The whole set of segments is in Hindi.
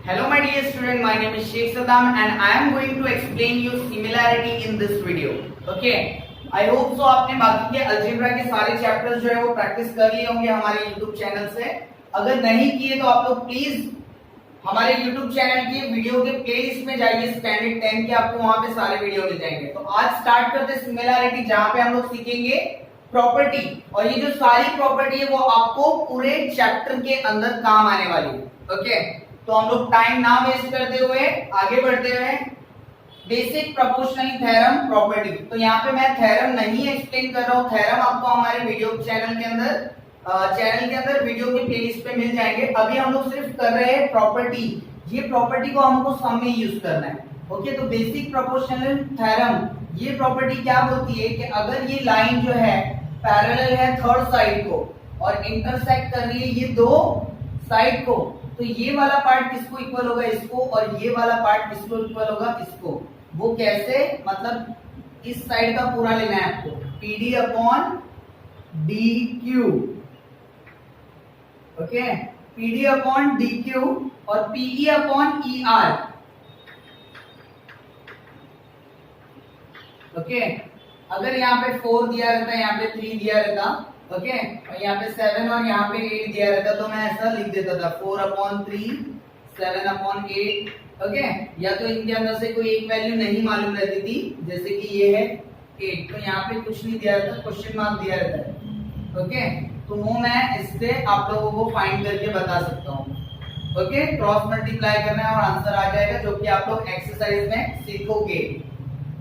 Hello my dear student, my name is Sheikh Saddam and I am going to explain you similarity in this video. Okay, I hope so आपने बाकी के अलजेब्रा के सारे चैप्टर्स जो है वो प्रैक्टिस कर लिए होंगे हमारे YouTube चैनल से। अगर नहीं किए तो आप लोग प्लीज हमारे YouTube चैनल के वीडियो के प्लेलिस्ट में जाइए, स्टैंडर्ड 10 के आपको वहां पे सारे वीडियो मिल जाएंगे। तो आज स्टार्ट करते हैं सिमिलैरिटी, जहां पे हम लोग सीखेंगे प्रॉपर्टी, और ये जो सारी प्रॉपर्टी है वो आपको पूरे चैप्टर के अंदर काम आने वाली है। ओके, तो हम लोग टाइम ना वेस्ट करते हुए आगे बढ़ते हुए बेसिक प्रोपोर्शनल थ्योरम प्रॉपर्टी। तो यहाँ पे मैं थ्योरम नहीं एक्सप्लेन कर रहा हूँ, थ्योरम आपको हमारे वीडियो चैनल के अंदर वीडियो के प्लेलिस्ट पे मिल जाएंगे। अभी हम लोग सिर्फ कर रहे हैं प्रॉपर्टी, ये प्रॉपर्टी को हमको सम में यूज करना है। ओके, तो बेसिक प्रोपोर्शनल थ्योरम, ये प्रॉपर्टी क्या बोलती है कि अगर ये लाइन जो है पैरेलल है थर्ड साइड को और इंटरसेक्ट कर रही है ये दो साइड को, तो ये वाला पार्ट किसको इक्वल होगा, इसको, और ये वाला पार्ट किसको इक्वल होगा, इसको। वो कैसे, मतलब इस साइड का पूरा लेना है आपको, PD upon DQ। Okay, PD upon DQ और PE अपॉन ER। ओके, अगर यहाँ पे 4 दिया रहता है, यहाँ पे 3 दिया रहता, ओके, और यहाँ पे 7 और यहाँ पे 8 दिया रहता, तो मैं ऐसा लिख देता था 4/3 7/8। ओके, या तो इनके अंदर से कोई एक वैल्यू नहीं मालूम रहती थी, जैसे कि ये है 8, तो यहाँ पे कुछ नहीं दिया रहता, क्वेश्चन मार्क दिया रहता है। ओके, तो वो मैं इससे आप लोगों को फाइंड करके बता सकता हूँ। ओके, क्रॉस मल्टीप्लाई करना है और आंसर आ जाएगा, जो कि आप लोग एक्सरसाइज में सीखोगे।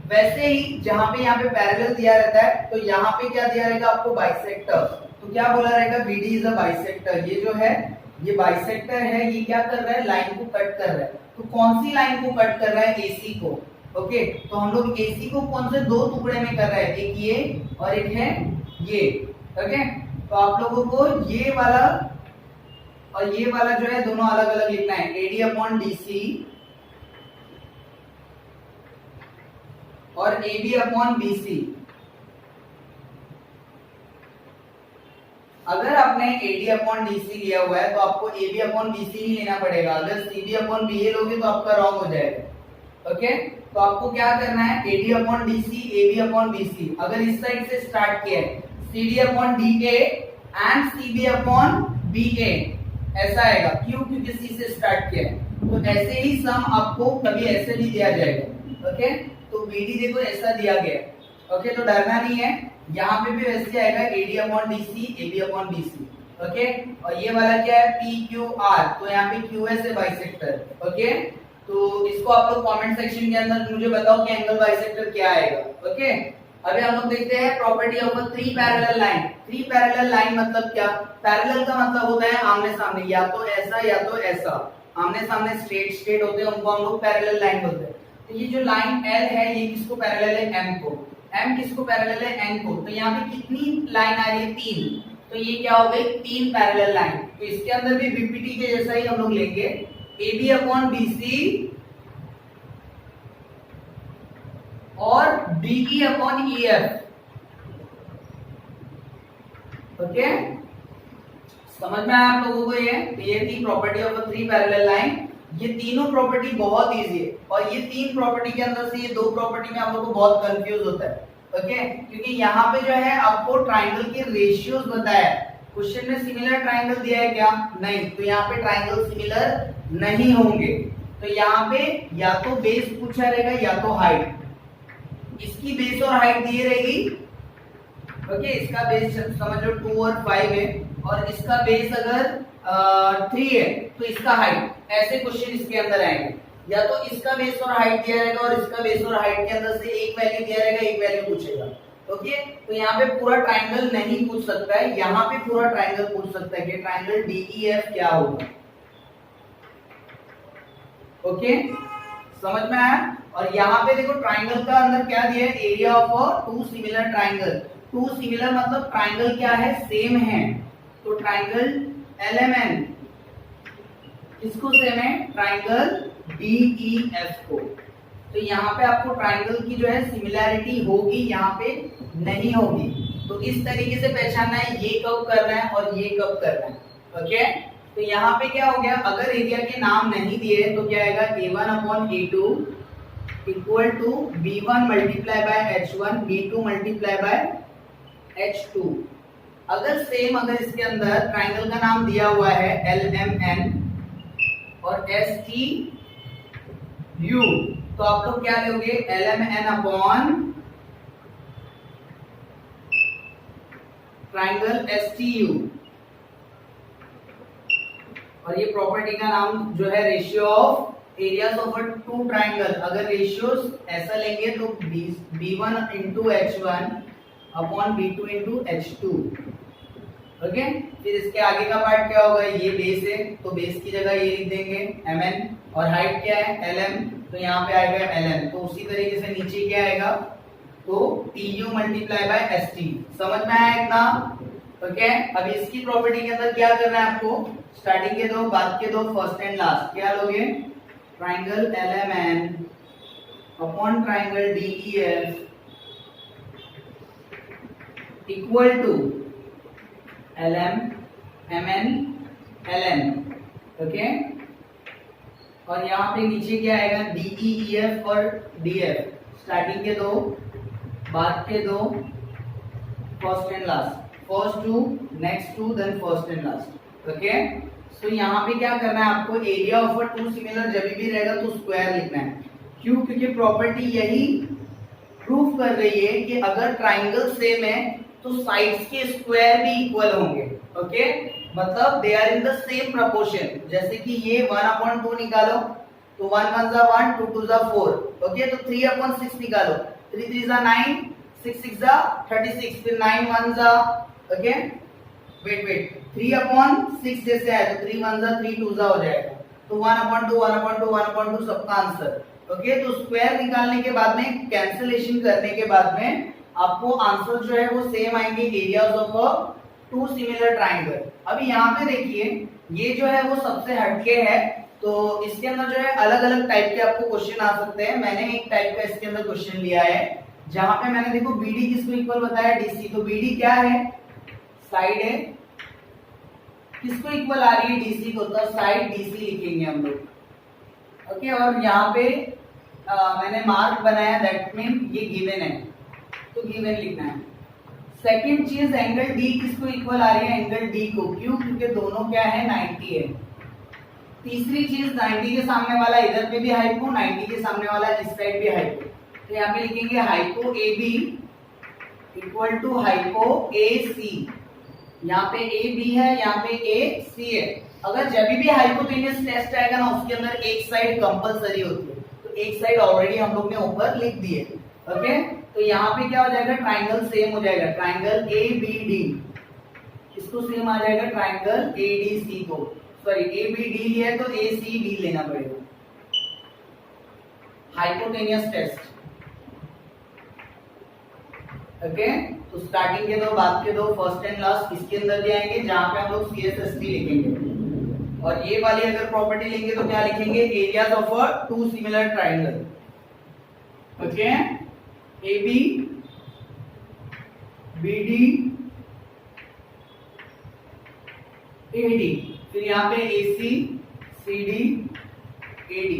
वैसे ही जहां पे यहाँ पे पैरेलल दिया रहता है, तो यहाँ पे क्या दिया रहेगा आपको, बाइसेक्टर। तो क्या बोला रहेगा, BD इज अ बाइसेक्टर। ये जो है ये बाइसेक्टर है, ये क्या कर रहा है, लाइन को कट कर रहा है। तो कौन सी लाइन को कट कर रहा है, AC को। ओके, तो हम लोग AC को कौन से दो टुकड़े में कर रहे हैं, एक ये और एक है ये। ओके, तो आप लोगों को ये वाला और ये वाला जो है दोनों अलग अलग लिखना है, AD अपॉन DC और AB अपॉन BC। अगर आपने AD अपॉन DC लिया हुआ है तो आपको AB अपॉन BC ही लेना पड़ेगा। अगर CB अपॉन BA लोगे तो आपका रॉन्ग हो जाएगा। ओके, तो आपको क्या करना है, AD upon DC, AB upon BC। अगर इस साइड से स्टार्ट किया है, CD upon DA and CB upon BA, ऐसा आएगा। क्यों, क्योंकि C से स्टार्ट किया है। तो ऐसे ही सम आपको कभी ऐसे भी दिया जाएगा। ओके, तो BD देखो ऐसा दिया गया। ओके, तो डरना नहीं है, यहाँ पे भी वैसे आएगा, AD upon DC, AB upon BC। Okay, और ये वाला क्या है, PQR, तो यहाँ पे QS है बाइसेक्टर। ओके, तो इसको आप लोग कमेंट सेक्शन के अंदर मुझे बताओ कि एंगल बाइसेक्टर क्या आएगा। ओके, अभी हम लोग देखते हैं property of a 3 parallel line. 3 parallel line मतलब क्या, पैरेलल का मतलब होता है आमने सामने, या तो ऐसा या तो ऐसा, आमने सामने स्ट्रेट होते हैं, उनको हम लोग पैरेलल लाइन बोलते हैं। तो ये जो लाइन L है ये किसको पैरेलल है, M को। M किसको पैरेलल है, N को। तो यहाँ पे कितनी लाइन आ रही है, 3, तो ये क्या हो गई, 3 पैरेलल लाइन। तो इसके अंदर भी BPT के जैसा ही हम लोग लेंगे, AB अपॉन BC और DE अपॉन EF। ओके, समझ में आया आप लोगों को ये? तो ये थी property of a 3 parallel line. ये तीनों प्रॉपर्टी बहुत इजी है, और ये 3 प्रॉपर्टी के अंदर से ये 2 प्रॉपर्टी में आप लोग को बहुत कंफ्यूज होता है। ओके, क्योंकि यहाँ पे जो है आपको ट्राइंगल के रेशियोज बताया है। क्वेश्चन में सिमिलर ट्राइंगल दिया है क्या, नहीं, तो यहाँ पे ट्राइंगल सिमिलर नहीं होंगे। तो यहाँ पे या तो बेस पूछा रहेगा या तो हाइट। इसकी बेस और हाइट दी रहेगी। ओके, इसका बेस समझ लो 2 और 5 है, और इसका बेस अगर 3 है तो इसका हाइट, ऐसे क्वेश्चन इसके अंदर आएंगे। या तो इसका बेस और हाइट दिया रहेगा और इसका बेस और हाइट के अंदर से एक वैल्यू दिया रहेगा, एक वैल्यू पूछेगा। ओके, तो यहाँ पे पूरा ट्राइंगल नहीं पूछ सकता है, यहाँ पे पूरा ट्राइंगल पूछ सकता है कि ट्राइंगल DEF क्या होगा। ओके, समझ में आया? और यहाँ पे देखो ट्राइंगल का अंदर क्या दिया है, area of 2 similar triangle. 2 similar मतलब ट्राइंगल क्या है, सेम है। तो ट्राइंगल LMN किसको सेम है, ट्राइंगल DEF को। तो यहाँ पे आपको ट्राइंगल की जो है सिमिलैरिटी होगी, यहाँ पे नहीं होगी। तो इस तरीके से पहचानना है ये कब करना है और ये कब करना है। ओके, तो यहाँ पे क्या हो गया, अगर एरिया के नाम नहीं दिए तो क्या आएगा, A1/A2 equal to B1 multiply by H1 B2 multiply by H2। अगर सेम, अगर इसके अंदर ट्राइंगल का नाम दिया हुआ है LMN और STU, तो आप लोग क्या लोगे, LMN अपॉन ट्राइंगल STU। और ये प्रॉपर्टी का नाम जो है ratio of areas of two triangle. अगर रेशियोज ऐसा लेंगे तो B1 into H1 upon B2 into H2। Okay, फिर इसके आगे का पार्ट क्या होगा, ये बेस है तो बेस की जगह ये लिख देंगे MN, और हाइट क्या है LM, तो यहाँ पे आएगा LN। तो उसी तरीके से नीचे क्या आएगा, तो TU मल्टीप्लाई बाय ST। समझ में आया इतना? ओके, अभी इसकी प्रॉपर्टी के अंदर क्या करना है आपको, स्टार्टिंग के दो, बाद के दो, फर्स्ट एंड लास्ट, क्या लोगे, triangle LMN upon triangle DEF equal to LM MN LN। Okay, और यहाँ पे नीचे क्या आएगा, DEF और DF, स्टार्टिंग के दो, बाद के दो, first and last, first two, next two, then first and last. Okay, so यहाँ पे क्या करना है आपको, एरिया ऑफ टू सिमिलर जब भी रहेगा तो स्क्वायर लिखना है। क्यों? क्योंकि प्रॉपर्टी यही प्रूफ कर रही है कि अगर ट्राइंगल सेम है तो साइड्स के स्क्वायर भी इक्वल होंगे। ओके, मतलब they are in the same proportion. जैसे कि ये 1/2 निकालो तो 1 1 जा 1, 2 2 जा 4। ओके, तो 3/6 निकालो, 3 3 जा 9, 6 6 जा 36, फिर 9 1 जा, ओके वेट 3/6 जैसे आए तो 3 1 जा 3 2 जा हो जाएगा, तो 1/2 1/2 1/2 सबका आंसर। ओके, तो स्क्वायर निकालने के बाद में, कैंसिलेशन करने के बाद में आपको आंसर जो है वो सेम आएंगे, areas of two similar triangle. अभी यहाँ पे देखिए, ये जो है वो सबसे हटके है, तो इसके अंदर जो है अलग अलग टाइप के आपको क्वेश्चन आ सकते हैं। मैंने एक टाइप का इसके अंदर क्वेश्चन लिया है, जहां पे मैंने देखो BD किसको इक्वल बताया, DC। तो BD क्या है, साइड है, किसको इक्वल आ रही है, DC को, तो साइड DC लिखेंगे हम लोग। ओके, और यहाँ पे मैंने मार्क बनाया, दैट मीन ये गिवन है, तो गिवन लिखना है। सेकंड चीज, एंगल D किसको इक्वल आ रही है, एंगल D को। क्यों? क्योंकि दोनों क्या है, 90 है। तीसरी चीज, 90 के सामने वाला इधर पे भी हाइपो, 90 के सामने वाला इस साइड भी हाइपो, तो यहाँ पे लिखेंगे hypo AB equal to hypo AC। यहाँ पे AB है, यहाँ पे AC है। अगर जब भी हाइपोटेनियस टेस्ट आएगा ना, उसके अंदर एक साइड कंपलसरी होती है, तो एक साइड ऑलरेडी हम लोग ने ऊपर लिख दी है। ओके, तो यहाँ पे क्या हो जाएगा, ट्राइंगल सेम हो जाएगा, ट्राइंगल ABD इसको सेम आ जाएगा, ट्राइंगल ADC को, सॉरी ABD लिया है तो ACD लेना पड़ेगा। Hypotenuse test. ओके, तो स्टार्टिंग के दो, बाद के दो, फर्स्ट एंड लास्ट इसके अंदर भी आएंगे, जहां पे हम लोग CSST लिखेंगे। और ये वाली अगर प्रॉपर्टी लेंगे तो क्या लिखेंगे, areas of two similar triangle. Okay, AB BD AD, फिर यहाँ पे AC CD AD।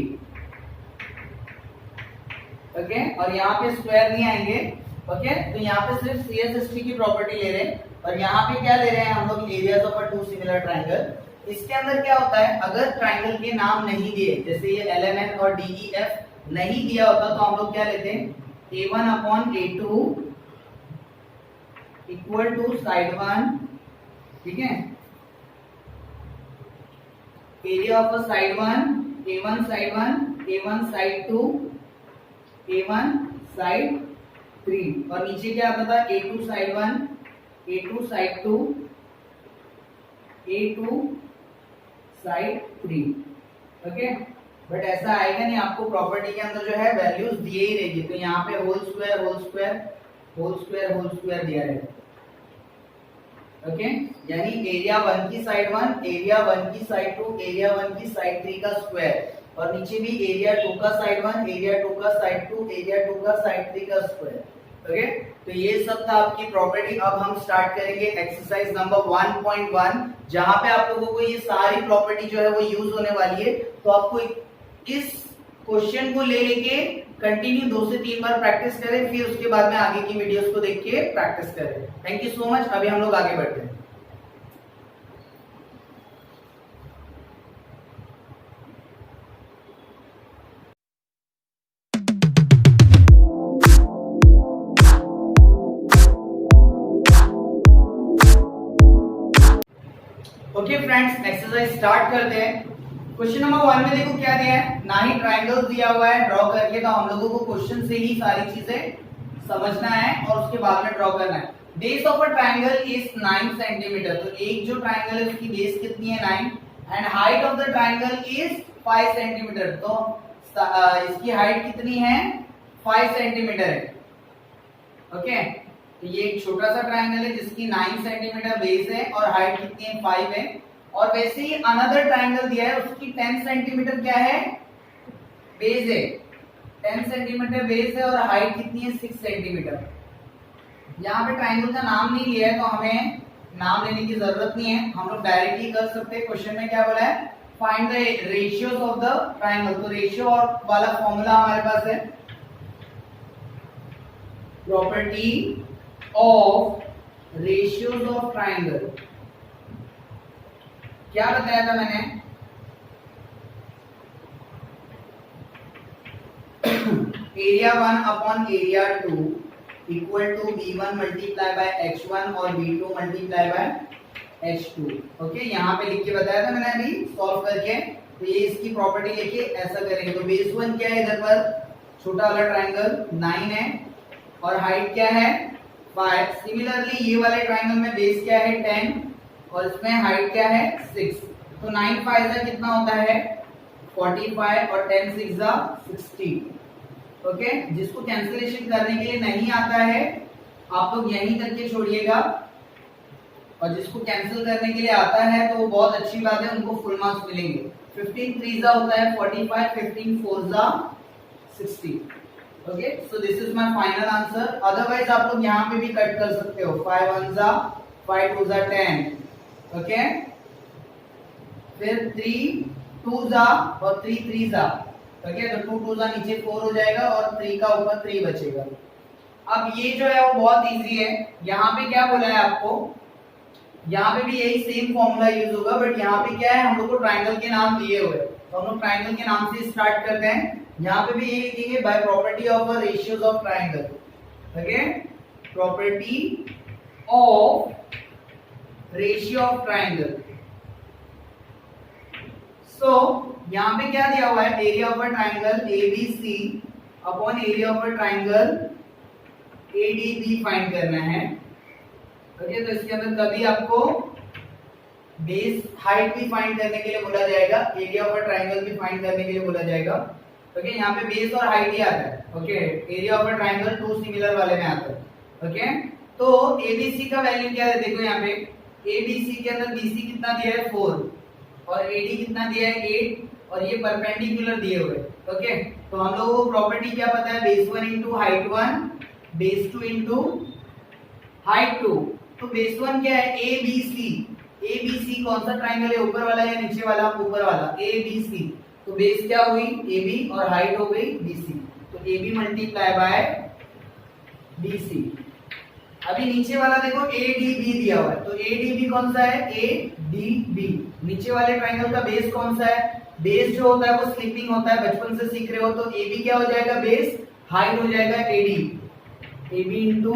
ओके, और यहाँ पे स्क्वायर नहीं आएंगे। ओके, तो यहाँ पे सिर्फ CSST की प्रॉपर्टी ले रहे हैं, और यहाँ पे क्या ले रहे हैं हम लोग, areas of two similar triangle. इसके अंदर क्या होता है, अगर ट्राइंगल के नाम नहीं दिए, जैसे ये LMN और DEF नहीं दिया होता, तो हम लोग क्या लेते हैं, A1/A2 इक्वल टू साइड 1, ठीक है, area of side 1, A1 side 1, A1 side 2, A1 side 3, और नीचे क्या आता था, A2 side 1, A2 side 2, A2 side 3। Okay, but ऐसा आएगा नहीं, आपको प्रॉपर्टी के अंदर जो है वैल्यूज दिए ही रहेगी, तो यहाँ पे whole square whole square whole square whole square दिया रहेगा। ओके, यानी एरिया 1 की साइड 1, एरिया 1 की साइड 2, एरिया 1 की साइड 3 का स्क्वायर, और नीचे भी एरिया 2 का साइड 1, एरिया 2 का साइड 2, एरिया 2 का साइड 3 का स्क्वायर। ओके, तो ये सब था आपकी प्रॉपर्टी। अब हम स्टार्ट करेंगे एक्सरसाइज नंबर 1.1, जहां पे आप लोगों को ये सारी प्रॉपर्टी जो है वो यूज होने वाली है। तो आपको इस क्वेश्चन को ले लेके कंटिन्यू 2 से 3 बार प्रैक्टिस करें, फिर उसके बाद में आगे की वीडियोस को देख के प्रैक्टिस करें। Thank you so much. अभी हम लोग आगे बढ़ते हैं। ओके फ्रेंड्स, एक्सरसाइज स्टार्ट करते हैं। क्वेश्चन नंबर 1 में देखो क्या दिया है, ना ही ट्रायंगल दिया हुआ है ड्रॉ करके। तो हम लोगों को क्वेश्चन से ही सारी चीजें समझना है और उसके बाद में ड्रॉ करना है। Base of a triangle is 9 centimetre. तो एक जो ट्रायंगल है उसकी बेस कितनी है 9, and height of the triangle is 5 centimetre. तो इसकी हाइट कितनी है 5 सेंटीमीटर है। ओके, तो ये एक छोटा सा ट्रायंगल है जिसकी 9 सेंटीमीटर बेस है और हाइट कितनी है 5 है। और वैसे ही अनदर ट्रायंगल दिया है, उसकी 10 सेंटीमीटर क्या है बेस है, 10 सेंटीमीटर बेस है और हाइट कितनी है 6 सेंटीमीटर। यहाँ पे ट्रायंगल का नाम नहीं लिया है तो हमें नाम लेने की जरूरत नहीं है, हम लोग डायरेक्टली कर सकते हैं। क्वेश्चन में क्या बोला है, find the ratios of the triangle. तो रेशियो वाला फॉर्मूला हमारे पास है, property of ratios of triangle. क्या बताया था मैंने, area 1 upon area 2 equal to b1 multiply by h1 और b2 multiply by h2। Okay, यहाँ पे लिख के बताया था मैंने अभी सॉल्व करके। तो ये इसकी प्रॉपर्टी लेके ऐसा करेंगे। तो बेस 1 क्या है, इधर पर छोटा वाला ट्रायंगल 9 है और हाइट क्या है 5। सिमिलरली ये वाले ट्रायंगल में बेस क्या है 10 और इसमें हाइट क्या है 6। तो 9 5 जा कितना होता है 45 और 10 6 जा 60। ओके, जिसको कैंसिलेशन करने के लिए नहीं आता है आप लोग यहीं करके छोड़िएगा, और जिसको कैंसिल करने के लिए आता है तो वो बहुत अच्छी बात है, उनको फुल मार्क्स मिलेंगे। 15 3 जा होता है 45, 15 4 जा 60। Okay, so this is my final answer. Otherwise आप लोग यहाँ पे भी कट कर सकते हो, 5 1 जा 5 2 जा 10। ओके, फिर 3 2 जा और 3 3 जा। ओके, तो 2 2 जा नीचे 4 हो जाएगा और 3 का ऊपर 3 बचेगा। अब ये जो है वो बहुत इजी है। यहाँ पे क्या बोला है आपको, यहाँ पे भी यही सेम फॉर्मूला यूज होगा, बट यहाँ पे क्या है हम लोग को ट्रायंगल के नाम दिए हुए, तो हम लोग ट्रायंगल के नाम से स्टार्ट करते हैं। यहाँ पे भी ये लिखेंगे by property of the ratios of triangle. Okay, property of ratio of triangle. So यहाँ पे क्या दिया हुआ है, area of a triangle ABC upon area of a triangle ADB find करना है। ओके, तो इसके अंदर कभी आपको बेस हाइट भी फाइंड करने के लिए बोला जाएगा, एरिया ऑफ अ ट्रायंगल भी फाइंड करने के लिए बोला जाएगा। ओके, यहाँ पे बेस और हाइट ही आता है। Okay, area of a triangle 2 similar वाले में आता है। ओके, तो ABC का वैल्यू क्या है, देखो यहाँ पे ABC के अंदर BC कितना दिया है 4 और AD कितना दिया है 8 और ये परपेंडिकुलर दिए हुए। ओके, तो हम लोगों को प्रॉपर्टी क्या पता है, base 1 into height 1, base 2 into height 2। तो बेस 1 क्या है ABC। ABC कौन सा ट्रायंगल है, ऊपर वाला या नीचे वाला, ऊपर वाला ABC। तो बेस क्या हुई AB और हाइट हो गई BC। तो AB मल्टीप्लाई बाय BC। अभी नीचे वाला देखो ADB दिया हुआ है, तो ADB कौन सा है ADB। नीचे वाले ट्रायंगल का बेस कौन सा है, बेस जो होता है वो स्लिपिंग होता है, बचपन से सीख रहे हो। तो AB क्या हो जाएगा बेस, हाइट हो जाएगा AD, AB into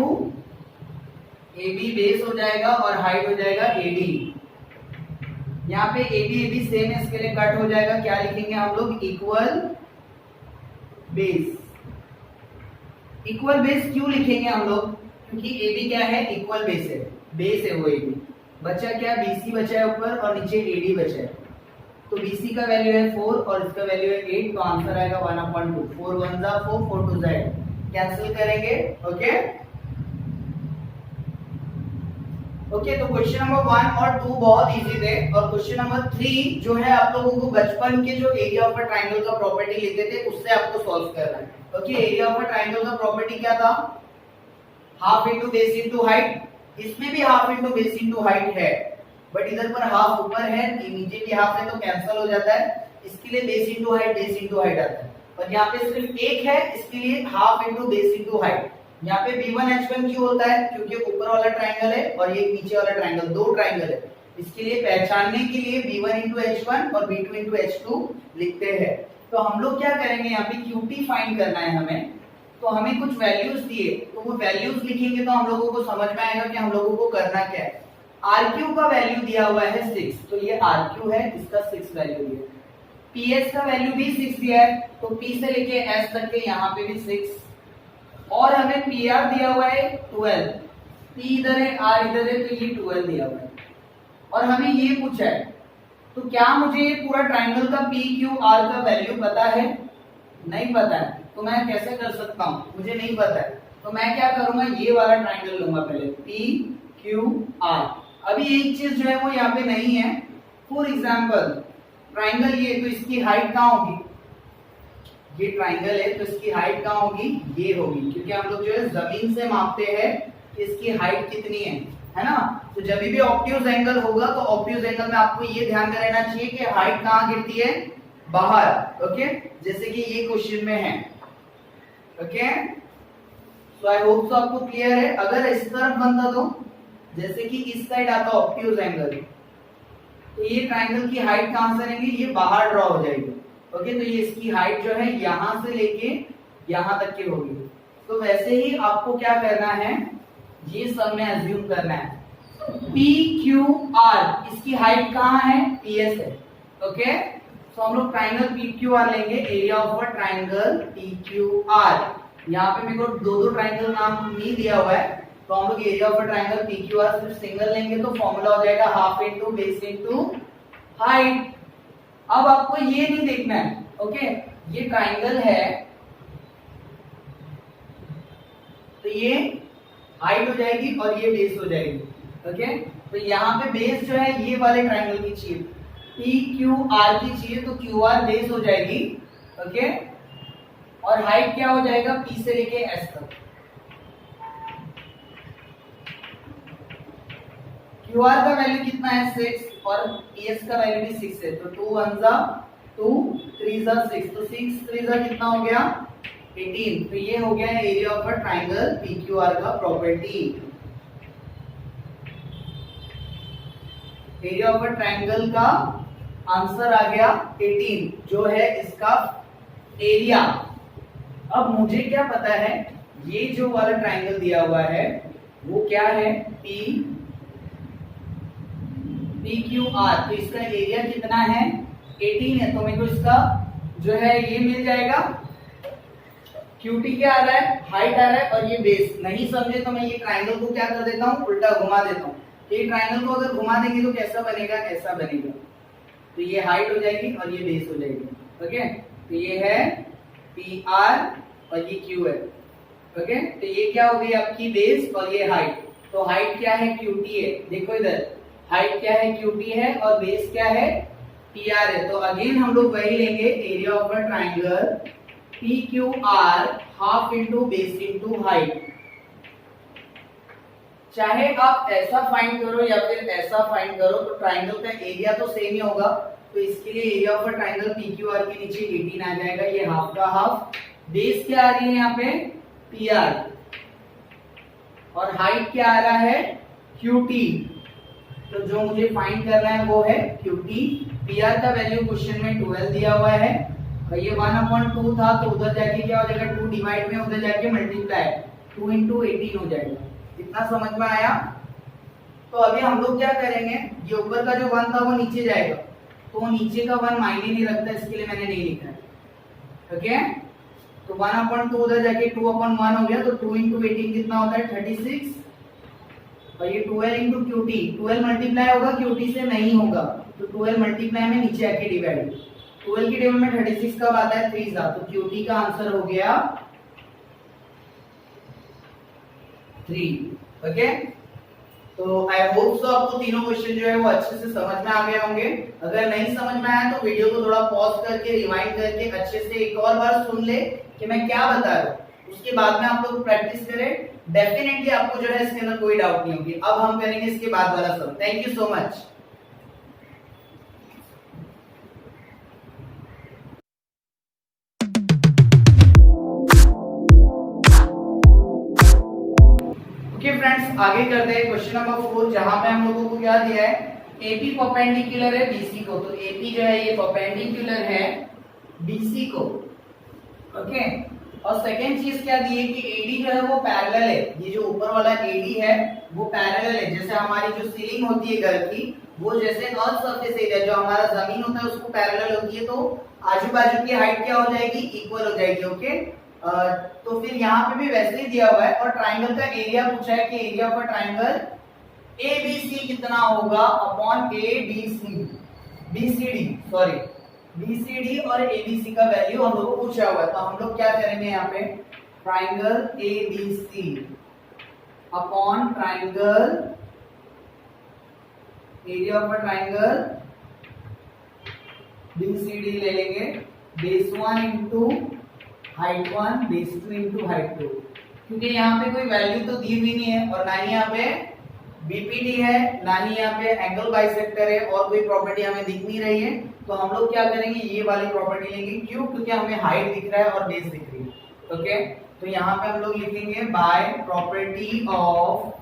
AB base हो जाएगा और हाइट हो जाएगा AD। यहाँ पे AB सेम है, इसके लिए कट हो जाएगा। क्या लिखेंगे हम लोग, इक्वल बेस। इक्वल बेस क्यों लिखेंगे हम लोग, क्योंकि AB क्या है इक्वल बेस है, बेस है वो AB। बचा क्या, BC बचा है ऊपर और नीचे AD बचा है। तो BC का वैल्यू है 4 और इसका वैल्यू है 8, तो आंसर आएगा 1/2। 4 1 जा 4, 4 2 जा 8, कैंसिल करेंगे। ओके, ओके, तो क्वेश्चन नंबर 1 और 2 बहुत इजी थे, और क्वेश्चन नंबर 3 जो है आप लोगों को बचपन के जो एरिया ऑफ अ ट्रायंगल का प्रॉपर्टी लेते थे उससे आपको सॉल्व करना है। Okay, area of a triangle का प्रॉपर्टी क्या था, half into base into height, इसमें भी half into base into height है, बट इधर पर हाफ ऊपर है, नीचे भी हाफ है तो कैंसिल हो जाता है, इसके लिए बेस इंटू हाइट आता है। और यहाँ पे सिर्फ एक है, इसके लिए half into base into height. यहाँ पे B1H1 क्यों होता है? क्योंकि ऊपर वाला ट्रायंगल है और ये नीचे वाला ट्रायंगल, दो ट्रायंगल है, इसके लिए पहचानने के लिए B1 इंटू H1 और B2 इंटू H2 लिखते हैं। तो हम लोग क्या करेंगे, यहाँ पे QT फाइंड करना है हमें, तो हमें कुछ वैल्यूज दिए, तो वो वैल्यूज लिखेंगे तो हम लोगों को समझ में आएगा कि हम लोगों को करना क्या है। RQ का वैल्यू दिया हुआ है 6, तो ये RQ है, इसका 6 वैल्यू दिया है। PS का वैल्यू भी 6 दिया है, तो P से लेके S तक के यहाँ पे भी 6, और हमें PR दिया हुआ है 12, P इधर है R इधर है, तो ये 12 दिया हुआ है। और हमें ये पूछा है, तो क्या मुझे ये पूरा ट्राइंगल का PQR का वैल्यू पता है? नहीं पता है, तो मैं कैसे कर सकता हूँ? मुझे नहीं पता है, तो मैं क्या करूंगा, ये वाला ट्राइंगल लूंगा पहले, PQR। अभी एक चीज जो है वो यहाँ पे नहीं है। फॉर एग्जाम्पल ट्राइंगल ये, तो इसकी हाइट कहाँ होगी? ये ट्राइंगल है तो इसकी हाइट कहाँ होगी? ये होगी, क्योंकि हम लोग जो है जमीन से मापते हैं कि इसकी हाइट कितनी है ना। तो जब भी ऑब्ट्यूज एंगल होगा तो ऑब्ट्यूज एंगल में आपको ये ध्यान में रहना चाहिए कि हाइट कहाँ गिरती है? बाहर। ओके, जैसे कि ये क्वेश्चन में है। Okay, so I hope so आपको क्लियर है। अगर इस तरफ बनता तो, जैसे कि इस साइड आता ऑब्ट्यूज एंगल, तो ये ट्राइंगल की हाइट कहां से रहेंगी? ये बाहर ड्रॉ हो जाएगी। ओके, तो ये इसकी हाइट जो है यहां से लेके यहां तक की होगी। तो वैसे ही आपको क्या करना है, ये सब में अज्यूम करना है। PQR इसकी हाइट कहां है? PS है। ओके, तो हम लोग ट्राइंगल PQR लेंगे, area of a triangle PQR। यहाँ पे मेरे को दो ट्राइंगल नाम नहीं दिया हुआ है, तो हम लोग area of a triangle PQR सिर्फ सिंगल लेंगे, तो फॉर्मूला हो जाएगा half into base into height. अब आपको ये नहीं देखना है, ओके, ये ट्राइंगल है तो ये हाइट हो जाएगी और ये बेस हो जाएगी। ओके, तो यहाँ पे बेस जो है ये वाले ट्राइंगल की चाहिए, PQR की चाहिए, तो QR बेस हो जाएगी। ओके, और हाइट क्या हो जाएगा? P से लेके S तक। QR का वैल्यू कितना है? 6, और PS का वैल्यू भी 6 है, तो 2 1 जा 2, 3 जा 6, तो 6 3 जा कितना हो गया? 18। तो ये हो गया area of a triangle PQR का property. Area of a triangle का आंसर आ गया 18, जो है इसका एरिया। अब मुझे क्या पता है, ये जो वाला ट्राइंगल दिया हुआ है वो क्या है? PQR, तो इसका एरिया कितना है? 18 है, तो मेरे को इसका जो है ये मिल जाएगा। QT क्या आ रहा है? हाइट आ रहा है, और ये बेस। नहीं समझे तो मैं ये ट्राइंगल को क्या कर देता हूँ? उल्टा घुमा देता हूँ। ये ट्राइंगल को अगर घुमा देंगे तो कैसा बनेगा? ऐसा बनेगा, तो ये हाइट हो जाएगी और ये बेस हो जाएगी। ओके, तो ये है PR और ये Q है। ओके, तो ये क्या हो गई आपकी? बेस, और ये हाइट। तो हाइट क्या है? QT है। देखो इधर, हाइट क्या है? QT है, और बेस क्या है? PR है। तो अगेन हम लोग वही लेंगे, area of a triangle PQR half into base into height. चाहे आप ऐसा फाइंड करो या फिर ऐसा फाइंड करो, तो ट्राइंगल का एरिया तो सेम ही होगा। तो इसके लिए area of a triangle PQR के नीचे 18 आ जाएगा, ये हाफ का हाफ। बेस क्या आ रही है यहाँ पे? PR, और हाइट क्या आ रहा है? QT। तो जो मुझे फाइंड करना है वो है QT। PR का वैल्यू क्वेश्चन में 12 दिया हुआ है, और ये 1/2 था, तो उधर जाके क्या हो जाएगा? 2 डिवाइड में उधर जाके मल्टीप्लाई, 2 इंटू 18 हो जाएगा। इतना समझ में आया? तो अभी हम लोग क्या करेंगे, ये ऊपर का जो 1 था वो नीचे जाएगा, तो नीचे का 1 मायने नहीं रखता, इसके लिए मैंने नहीं लिखा है। ओके, तो 1/2 उधर जाके 2/1 हो गया, तो 2 इंटू 18 कितना होता है? 36, और ये 12 इंटू QT, 12 मल्टीप्लाई होगा QT से? नहीं होगा, तो 12 मल्टीप्लाई में नीचे आके डिवाइड, 12 की टेबल में 36 कब आता है? 3 था, तो QT का आंसर हो गया 3। ओके, तो आई होप सो आपको तीनों क्वेश्चन जो है वो अच्छे से समझ में आ गए होंगे। अगर नहीं समझ में आया तो वीडियो को थोड़ा पॉज करके रिवाइंड करके अच्छे से एक और बार सुन ले कि मैं क्या बता रहा हूँ। उसके बाद में आप लोग प्रैक्टिस करें, डेफिनेटली आपको जो है इसके अंदर कोई डाउट नहीं होगी। अब हम करेंगे इसके बाद वाला sum. Thank you so much. Okay friends, आगे करते हैं क्वेश्चन नंबर 4, जहां पे हम लोगों को क्या दिया है, एपी परपेंडिकुलर है बीसी को। तो एपी जो है ये परपेंडिकुलर है बीसी को। ओके, और सेकेंड चीज क्या दी है कि एडी जो है वो पैरेलल है। ये जो ऊपर वाला एडी है वो पैरेलल है, जैसे हमारी जो सीलिंग होती है घर की, वो जैसे अर्थ सरफेस एरिया जो हमारा जमीन होता है उसको पैरेलल होती है, तो आजू बाजू की हाइट क्या हो जाएगी, इक्वल हो जाएगी। ओके, तो फिर यहाँ पे भी वैसे ही दिया हुआ है, और ट्राइंगल का एरिया पूछा है कि एरिया ऑफ ट्राइंगल एबीसी कितना होगा upon ABC BCD, sorry BCD और एबीसी का वैल्यू हम लोग को पूछा हुआ है। तो हम लोग क्या करेंगे यहाँ पे, triangle ABC upon triangle area of triangle BCD ले लेंगे, base 1 into height 1 base 2 into height 2, क्योंकि यहाँ पे कोई वैल्यू तो दी हुई नहीं है, और ना ही यहाँ पे बीपीडी है, ना ही यहाँ पे एंगल बाइसेक्टर है, और कोई प्रॉपर्टी हमें दिख नहीं रही है। तो हम लोग क्या करेंगे, ये वाली प्रॉपर्टी लेंगे। क्यों? क्योंकि हमें हाइट दिख रहा है और बेस दिख रही है। ओके, तो यहाँ पे हम लोग लिखेंगे by property of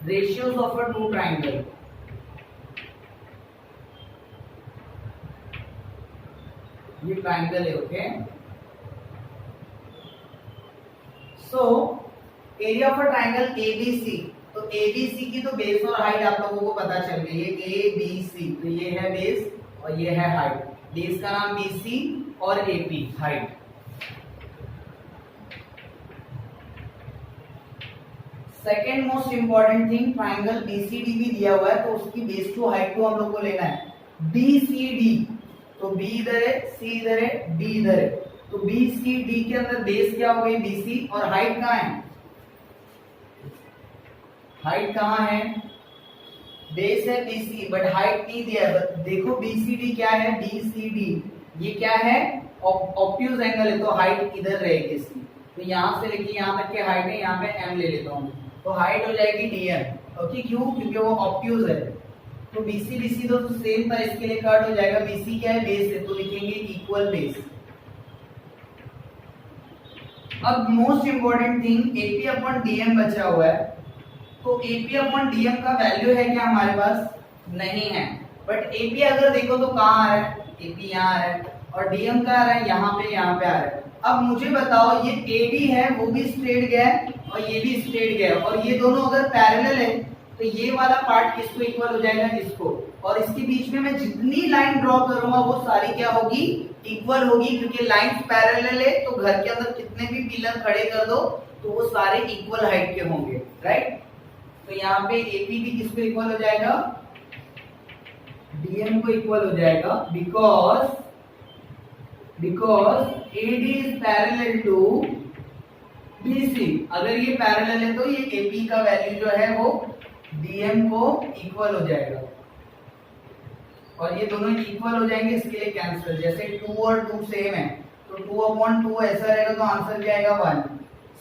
ratios of a two triangle। ये ट्राइंगल है। Okay, so area of a triangle ABC, तो एबीसी की तो बेस और हाइट आप लोगों को पता चल गई है, एबीसी, तो ये है बेस और ये है हाइट। बेस का नाम बीसी और AP height. Second most important thing, triangle BCD भी दिया हुआ है, तो उसकी बेस टू हाइट को हम लोग को लेना है बीसीडी। तो बी इधर है, सी इधर है, डी इधर है, तो बीसीडी के अंदर बेस क्या हो गई बीसी, और हाइट कहाँ है, हाइट कहाँ है, बेस है बीसी बट हाइट नहीं दिया है। देखो बीसीडी क्या है, बीसीडी ये क्या है, ऑब्ट्यूज एंगल है, तो हाइट इधर रहेगी इसकी। तो यहां से लेके यहां तक के हाइट है, यहाँ पे एम ले लेता हूँ, तो हाइट हो जाएगी डीएम। ओके, क्यों? क्योंकि वो ऑब्ट्यूज है। तो बीसी बीसी तो सेम पर इसके लिए कट हो जाएगा। बीसी क्या है, बेस है, तो लिखेंगे इक्वल बेस। अब most important thing, AP upon DM बचा हुआ है, तो एपी अपॉन डीएम का वैल्यू है क्या हमारे पास, नहीं है। बट एपी अगर देखो तो कहाँ आ रहा है, एपी यहाँ आ रहा है, और डीएम कहाँ आ रहा है, यहाँ पे आ रहा है। अब मुझे बताओ, ये एडी है वो भी स्ट्रेट गया है और ये भी स्ट्रेट गया है, और ये दोनों अगर पैरेलल है तो ये वाला पार्ट किसको इक्वल हो जाएगा, इसको। और इसके बीच में मैं जितनी लाइन ड्रॉ करूंगा वो सारी क्या होगी, इक्वल होगी, क्योंकि लाइंस पैरेलल है। तो घर के अंदर कितने भी पिलर खड़े कर दो तो वो सारे इक्वल हाइट के होंगे, राइट। तो यहाँ पे एपी भी किसको इक्वल हो जाएगा, डीएम को इक्वल हो जाएगा, because AD is parallel to BC. अगर ये पैरेलल है तो ये एपी का वैल्यू जो है वो डीएम को इक्वल हो जाएगा, और ये दोनों इक्वल हो जाएंगे, इसके लिए कैंसिल। जैसे 2 और 2 सेम है तो 2/2 ऐसा रहेगा, तो आंसर क्या आएगा 1।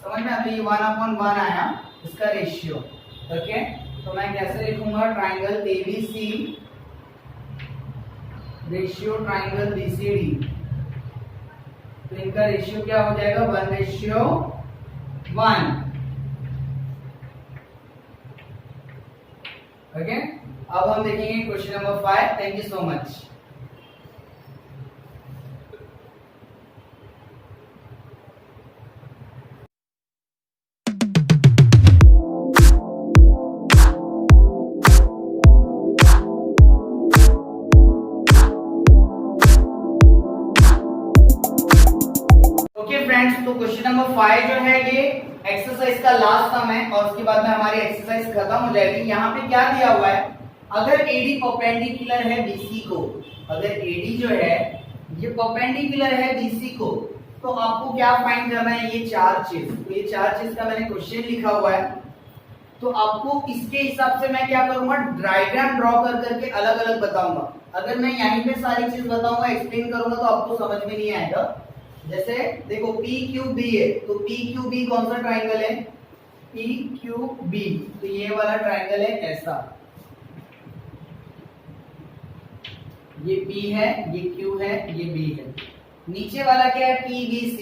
समझ में? तो ये 1/1 आया इसका रेशियो। ओके, तो मैं कैसे लिखूंगा, triangle ABC ratio triangle BCD, तो इनका रेशियो क्या हो जाएगा, 1:1। ओके, अब हम देखेंगे question number 5। Thank you so much. Okay friends, तो क्वेश्चन नंबर 5 जो है ये एक्सरसाइज का लास्ट सम है, और उसके बाद में हमारी एक्सरसाइज खत्म हो जाएगी। यहाँ पे क्या दिया हुआ है, अगर एडी परपेंडिकुलर है बीसी को, अगर एडी जो है ये परपेंडिकुलर है बीसी को, तो आपको क्या फाइंड करना है, ये 4 चीज। तो ये 4 चीज का मैंने क्वेश्चन लिखा हुआ है, तो आपको इसके हिसाब से मैं क्या करूंगा, डायग्राम ड्रॉ कर करके अलग अलग बताऊंगा। अगर मैं यहीं पे सारी चीज बताऊंगा, एक्सप्लेन करूंगा तो आपको समझ में नहीं आएगा। जैसे देखो पी क्यू बी है, तो पी क्यू बी कौन सा ट्राइंगल है, पी क्यू बी, तो ये वाला ट्राइंगल है ऐसा, ये P है, ये Q है, ये B है। नीचे वाला क्या है, PBC,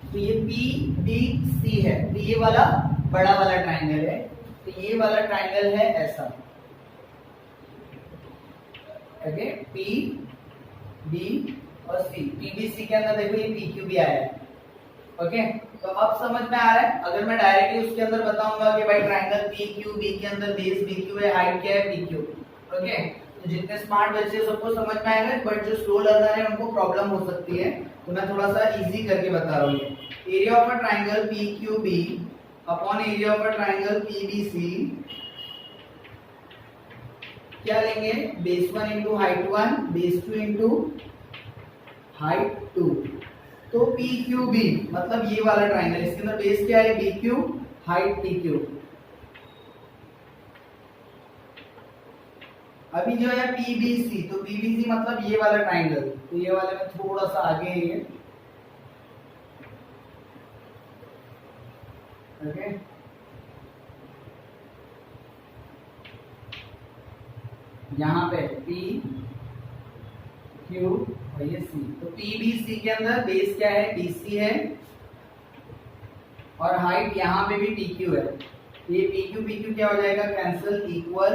तो ये PBC है, तो ये वाला बड़ा वाला ट्राइंगल है, तो ये वाला ट्राइंगल है ऐसा, ओके, P B और C, PBC के अंदर देखो ये PQ भी आया है, ओके। तो अब समझ में आ रहा है। अगर मैं डायरेक्टली उसके अंदर बताऊंगा कि भाई ट्राइंगल PQB के अंदर बेस BQ है, हाइट क्या है PQ, ओके, तो जितने स्मार्ट बच्चे सबको समझ में आएगा, बट जो स्लो लर्नर है उनको प्रॉब्लम हो सकती है, तो मैं थोड़ा सा इजी करके बता रहा हूँ। Area of a triangle PQB upon area of a triangle PBC क्या लेंगे, base 1 into height 1, base 2 into height 2, तो PQB मतलब ये वाला ट्राइंगल, इसके अंदर बेस क्या है BQ, हाइट PQ। अभी जो है PBC, तो PBC मतलब ये वाला ट्राइंगल, तो ये वाले में थोड़ा सा आगे है ये, ओके, यहाँ पे P Q और ये C, तो PBC के अंदर बेस क्या है BC है, और हाइट यहाँ पे भी PQ है, ये PQ क्या हो जाएगा, कैंसिल, इक्वल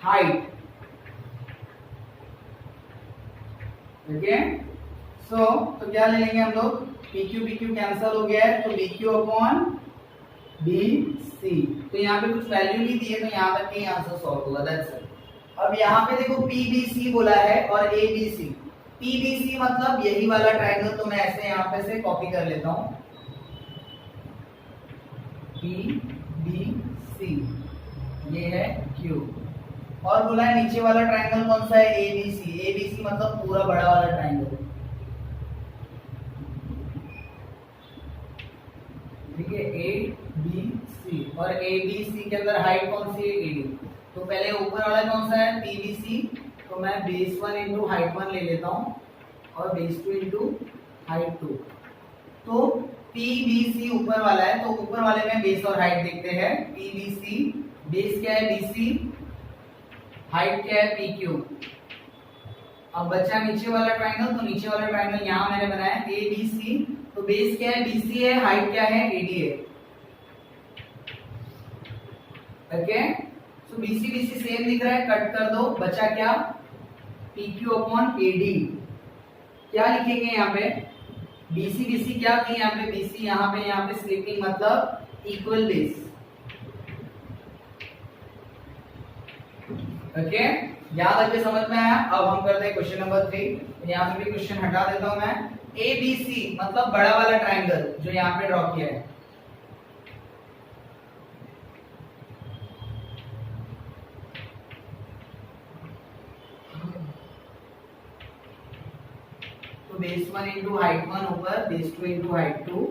हाइट, ओके। सो तो क्या ले लेंगे हम लोग, PQ कैंसिल हो गया है, तो BQ अपॉन BC, तो यहाँ पे कुछ वैल्यू नहीं दी है, तो यहाँ तक ही आंसर सॉल्व होगा, दैट्स इट। अब यहाँ पे देखो PBC बोला है और ABC, PBC मतलब यही वाला ट्राइंगल, तो मैं ऐसे यहाँ पे से कॉपी कर लेता हूँ, PBC ये है Q, और बोला है नीचे वाला ट्राइंगल कौन सा है, ABC मतलब पूरा बड़ा वाला ट्राइंगल, ठीक है, ABC, और ABC के अंदर हाइट कौन सी है, AD, तो पहले ऊपर वाला कौन सा है PBC, तो मैं बेस 1 इंटू हाइट 1 ले लेता हूँ, और बेस 2 इंटू हाइट 2, तो PBC ऊपर वाला है, तो ऊपर वाले में बेस और हाइट देखते हैं, PBC बेस क्या है BC, हाइट क्या है PQ। अब बचा नीचे वाला ट्राइंगल, तो नीचे वाला ट्राइंगल यहाँ मैंने बनाया ABC, तो बेस क्या है BC है, हाइट क्या है AD है, ओके। तो BC सेम दिख रहा है, कट कर दो, बचा क्या, PQ अपॉन AD, क्या लिखेंगे यहाँ पे, BC क्या थी यहाँ पे, BC यहाँ पे स्लीपिंग मतलब इक्वल बेस, ओके, याद रख के समझ में आया। अब हम करते हैं क्वेश्चन नंबर 3, यहाँ पे भी क्वेश्चन हटा देता हूं मैं, ABC मतलब बड़ा वाला ट्राइंगल जो यहाँ पे ड्रॉ किया है, तो बेस 1 इंटू हाइट 1 ऊपर, बेस 2 इंटू हाइट 2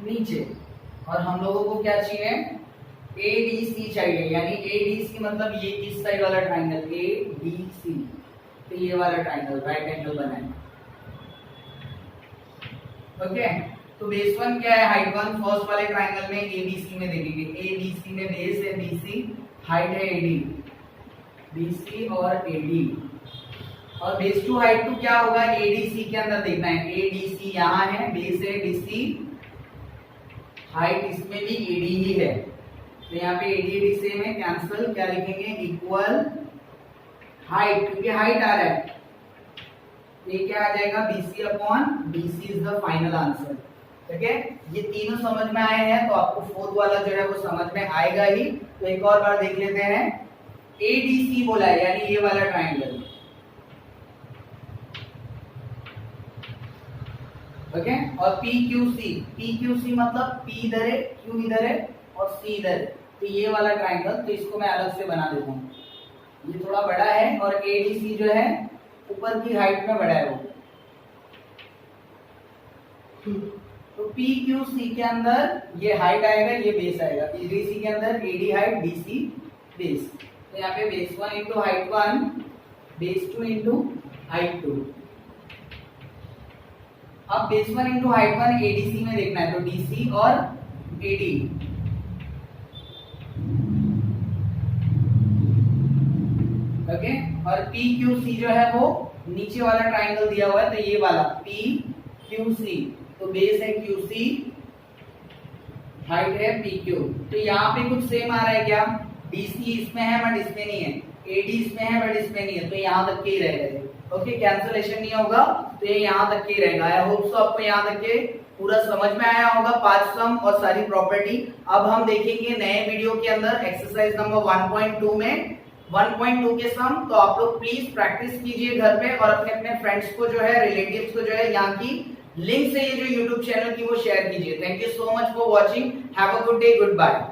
नीचे, और हम लोगों को क्या चाहिए, ADC चाहिए, यानी ADC मतलब ये इस साइड वाला ट्राइंगल ADC, तो ये वाला ट्राइंगल राइट एंगल बना है, ओके। तो बेस 1 क्या है, हाइट 1, फर्स्ट वाले ट्राइंगल में ABC में देखेंगे, ABC में बेस है BC, हाइट है AD, BC और AD, और बेस 2 हाइट 2 क्या होगा, ADC के अंदर देखना है, ADC यहाँ है, बेस है BC, हाइट इसमें भी AD ही है, तो यहाँ पे AD सेम है, कैंसिल, क्या लिखेंगे, इक्वल हाइट, क्योंकि हाइट आ रहा है, ये क्या आ जाएगा BC upon BC is the final answer, ठीक है। ये तीनों समझ में आए हैं, तो आपको फोर्थ वाला जो है वो समझ में आएगा ही। तो एक और बार देख लेते हैं, ADC बोला है यानी ये वाला ट्राइंगल, ओके, और PQC मतलब P इधर है, Q इधर है और C इधर है, तो ये वाला ट्राइंगल, तो इसको मैं अलग से बना देता हूँ, ये थोड़ा बड़ा है, और ADC जो है ऊपर की हाइट में बड़ा है वो, तो PQC के अंदर ये हाइट आएगा, ये बेस आएगा, ADC के अंदर AD हाइट BC बेस, तो यहाँ पे base 1 into height 1 base 2 into height 2। अब बेस 1 इंटू हाइट 1 एडीसी में देखना है, तो डीसी और एडी। ओके, और पी क्यू सी जो है वो नीचे वाला ट्राइंगल दिया हुआ है, तो ये वाला पी क्यू सी, तो बेस है क्यू सी, हाइट है पी क्यू। तो यहाँ पे कुछ सेम आ रहा है क्या? डीसी इसमें है बट इसमें नहीं है, एडी इसमें है बट इसमें नहीं है, तो यहाँ तक के ही रहेगा। ओके, कैंसलेशन नहीं होगा, तो ये यहाँ तक के ही रहेगा। आई होप सो आपको यहाँ तक के पूरा समझ में आया होगा, 5 सम और सारी प्रॉपर्टी। अब हम देखेंगे नए वीडियो के अंदर एक्सरसाइज नंबर 1.2 में 1.2 के सम। तो आप लोग प्लीज प्रैक्टिस कीजिए घर पे और अपने अपने फ्रेंड्स को जो है, रिलेटिव्स को जो है, यहाँ की लिंक से ये जो यूट्यूब चैनल की वो शेयर कीजिए। Thank you so much for watching, have a good day, good bye.